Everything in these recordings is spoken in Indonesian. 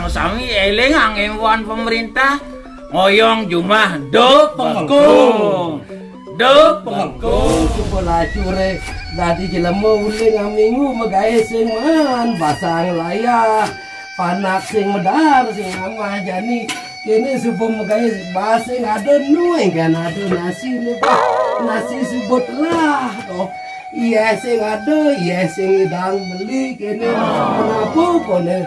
sami eling angewon pemerintah ngoyong jumlah do pengkung. Do pengkung Supaya cure dadi jelema uling minggu magae sing man basang layah panak sing medar sing amah jani kene supo magae basing ada nueng kan ada nasi ne nasi subut lah toh iya sing ada iya sing dang beli kene menapa kone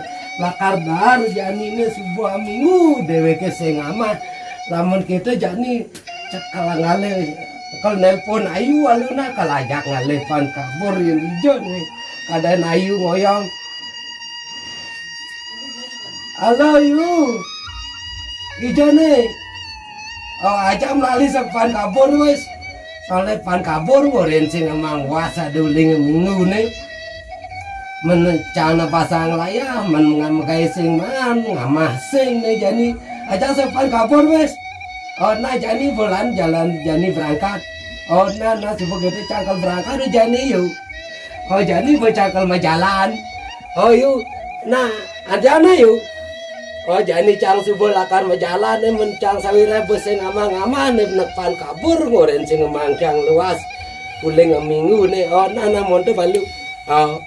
lakar dar jani ne subuh minggu dheweke sing amah lamun kita jani cekal ngale kalau nelpon ayu aluna kalajak ngalepan kabur yang hijau nih kadang ayu ngoyong halo ayu hijau nih oh aja melalui sepan kabur wes soalnya pan kabur ngoren sing emang wasa duling minggu nih mencana pasang layah mengamai sing man ngamah sing nih jani aja sepan kabur wes oh nah jani bulan jalan jani berangkat oh nah coba kita cangkal berangkat udah jani yuk oh jani bercangkal majalan oh yuk nah ada na yuk oh jani cang subuh lakar majalan nih mencang sawira beseng amang-amang nih menepan kabur ngoren sing mangkang luas uling minggu nih oh nah monte balu oh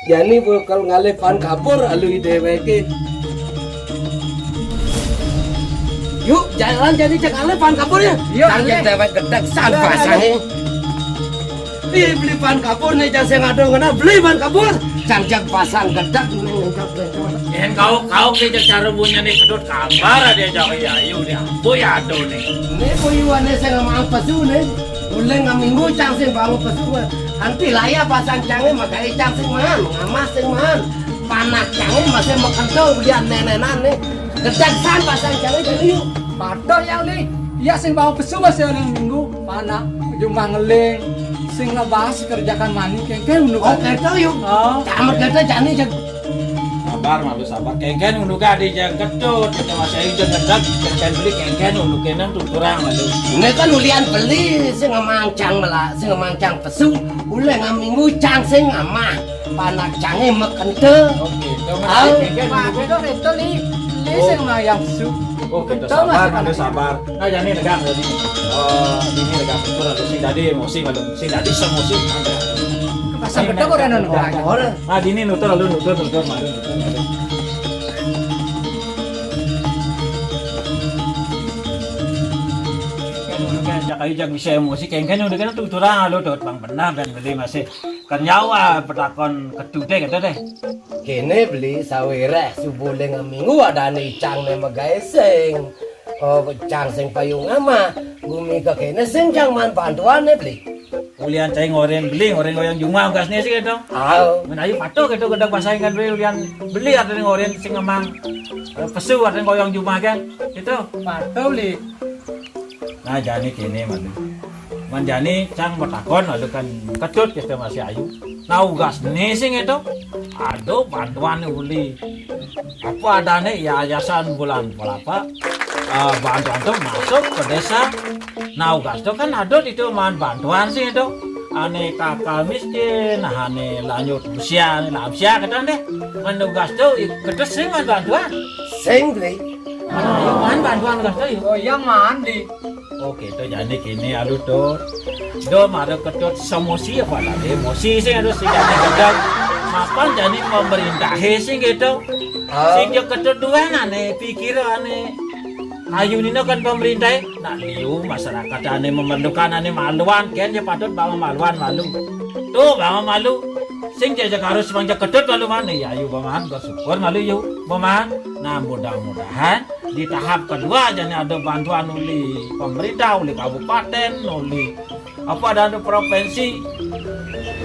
jani bakal ngalepan kabur alu ideweke yuk jalan jadi cek alepan kabur ya tanya dewek gedek san pasang beli pan kabur nih jangan saya ngadu ngena beli pan kabur canjak pasang gedek yang kau ke cara punya nih kedut kabar ada jauh ya ayu dia boy ado nih ini boyuannya saya ngamang pesu nih uleng ngaminggu cang sing bangun pesu nanti layar pasang canggih makanya cang sing man ngamas sing man panak canggih masih mekentol lihat nenenan nih gedeksan pasang canggih jadi yuk Padahal yang li, iya sing bawa pesu masih orang minggu, mana jumlah ngeling, sing ngebahas kerjakan mani kengkeng unduh. oh kerja yuk, camat kerja jani cek. sabar malu sabar kengken unduh di jang ketut kita masih aja gedek kengken beli kengken unduh kenan tuturang malu Ini kan ulian beli, sing ngamancang malah, sing ngamancang pesu, uleng ngaminggu cang sing ngamah, panak canggih mekentol. oke itu Ah, kengken Padahal itu li sing mayang pesu. oh kita sabar malu sabar nah jani negak tadi ini negak betul atau sing tadi emosi malu sing tadi semosi ada Pasang gedek orang nunda. Orang, ah dini nutur malu malu kayu jag bisa emosi kengken udah kan tuturang lo dot bang benar dan beli masih kan nyawa petakon ketude kata deh kene beli sawire subuh dengan minggu ada nih cang nih magae sing, oh cang sing payung ama, bumi ke kene sing cang man bantuan nih beli. ulian cai ngoren beli ngoren goyang jumah gasnya sih gitu Aw, menayu patok gitu gedang pasain kan beli ulian beli ada nih ngoren sing emang pesu ada goyang jumah kan itu Padahal li, nah jani kini malu manjani cang bertakon lalu kan ketut kita masih ayu nah ugas nih sing itu aduh bantuan uli apa adanya ya yayasan bulan pelapa bantuan tuh masuk ke desa nah ugas tuh kan ada itu man bantuan sih itu ane kakak miskin nah ane lanjut usia kata deh menugas tuh kedes sih man bantuan sing beli. man bantuan ugas tuh oh iya mandi. oke itu jadi kini aduh tuh do ada ketut semosi apa lah emosi sih aduh sih jadi gedang makan jadi pemerintah sih gitu sing yo ketut dua ane pikir ane ayu nino kan pemerintah nah liu masyarakat ane memerlukan ane maluan kan ya patut bawa maluan malu tuh bawa malu sing jaga harus manja ketut malu mana ya ayu bamahan bersyukur malu yuk bamahan nah mudah-mudahan di tahap kedua jadi ada bantuan uli pemerintah uli kabupaten uli apa ada provinsi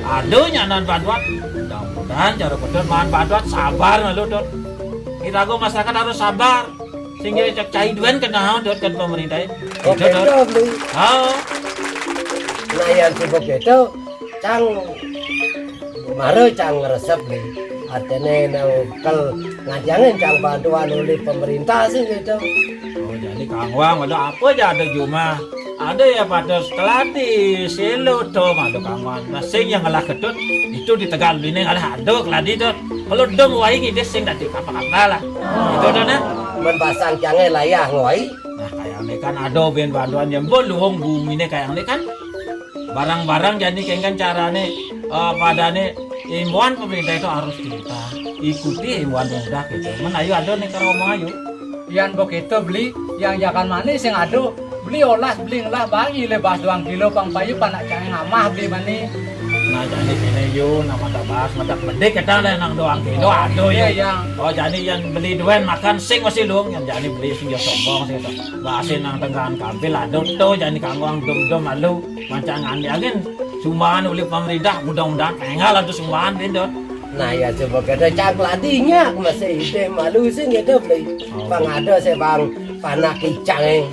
ada nyanan bantuan mudah-mudahan cara ketut mahan bantuan sabar malu dot kita go masyarakat harus sabar sehingga cek cai duan kena dot kan pemerintah Oke, itu dot beli. oh Nah yang sibuk itu, cang maru cang resep nih. Artinya kalau ngajangin cang bantuan oleh pemerintah sih gitu. oh jadi kang wang ada apa aja ada cuma ada ya pada keladi selo to malu kaman nah sing yang ngalah ketut itu di Tegal ini ngalah ado keladi to kalau dong wai ini sing dadi kapal lah itu to nah Membasang canggih layah ngoi. nah kayak ini kan ado ben bantuan yang luhung bumi ini kayak ini kan barang-barang jadi kayak kan carane padane imbauan pemerintah itu harus kita ikuti imbauan pemerintah gitu men ayo ado nih karo ngomong ayo Yan begitu beli yang jakan manis sing ado beli olas beli ngelah bagi lebas 2 kilo pang payu panak canggih ngamah beli mani. nah jadi sini yuk nama tabas mata bedek kita lah nang doang kilo ado Iya ya yang oh jadi yang beli duen makan sing masih luang yang jadi beli sing ya sombong sih itu bahasin nang tenggahan kampil ado tuh jadi kangguang dom malu macam ngandi agen sumbangan oleh pemerintah mudah-mudahan pengal atau sumbangan bendot Nah ya coba kita cak ladinya masih ide malu sih gitu beli. Bang ada saya bang panak kicang.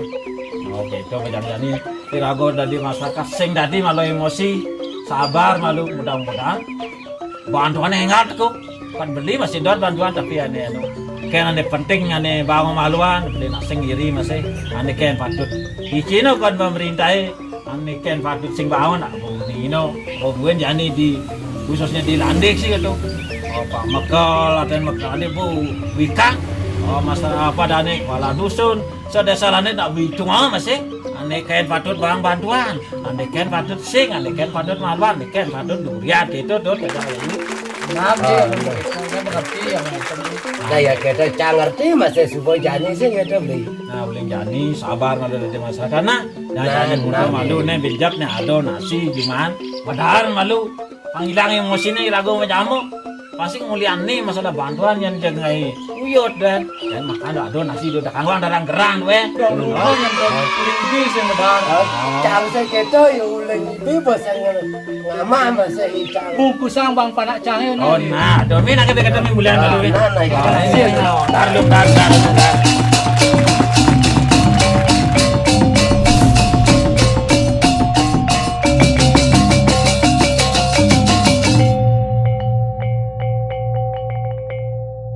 oh gitu jadi tirago dari masyarakat sing tadi malu emosi sabar malu mudah-mudahan bantuan engat kok kan beli masih dot bantuan tapi ane anu kan ane penting ane bangun maluan beli nasing iri masih ane kan patut ikino kan pemerintah ane kan patut sing bangun nak ini buen jani di khususnya di Landik sih gitu oh Pak Mekal ada Mekal ada Bu Wika oh masa apa dane kepala dusun sedesalane tak bitung masih ane kan patut bang bantuan ane kan patut sing ane kan patut maluan ane kan patut duriat itu tuh ini nabi saya mengerti yang Nah ya kita cak ngerti masih supaya jani sih gitu beli. nah boleh jani sabar ada di masyarakat nah Nah, jangan mudah nah, malu nih bijak nih ada nasi gimana padahal malu panggilang emosinya irago majamu pasti ngulian nih masalah bantuan yang jengai uyut dan makan ada nasi udah kanglang darang gerang we oh yang tinggi sing medar Cak saya gitu ya ulang itu bahasa ngamah masih cak. bungkusan bang panak canggih oh nah domin nak kata-kata bulan malu we Nah, nah, dar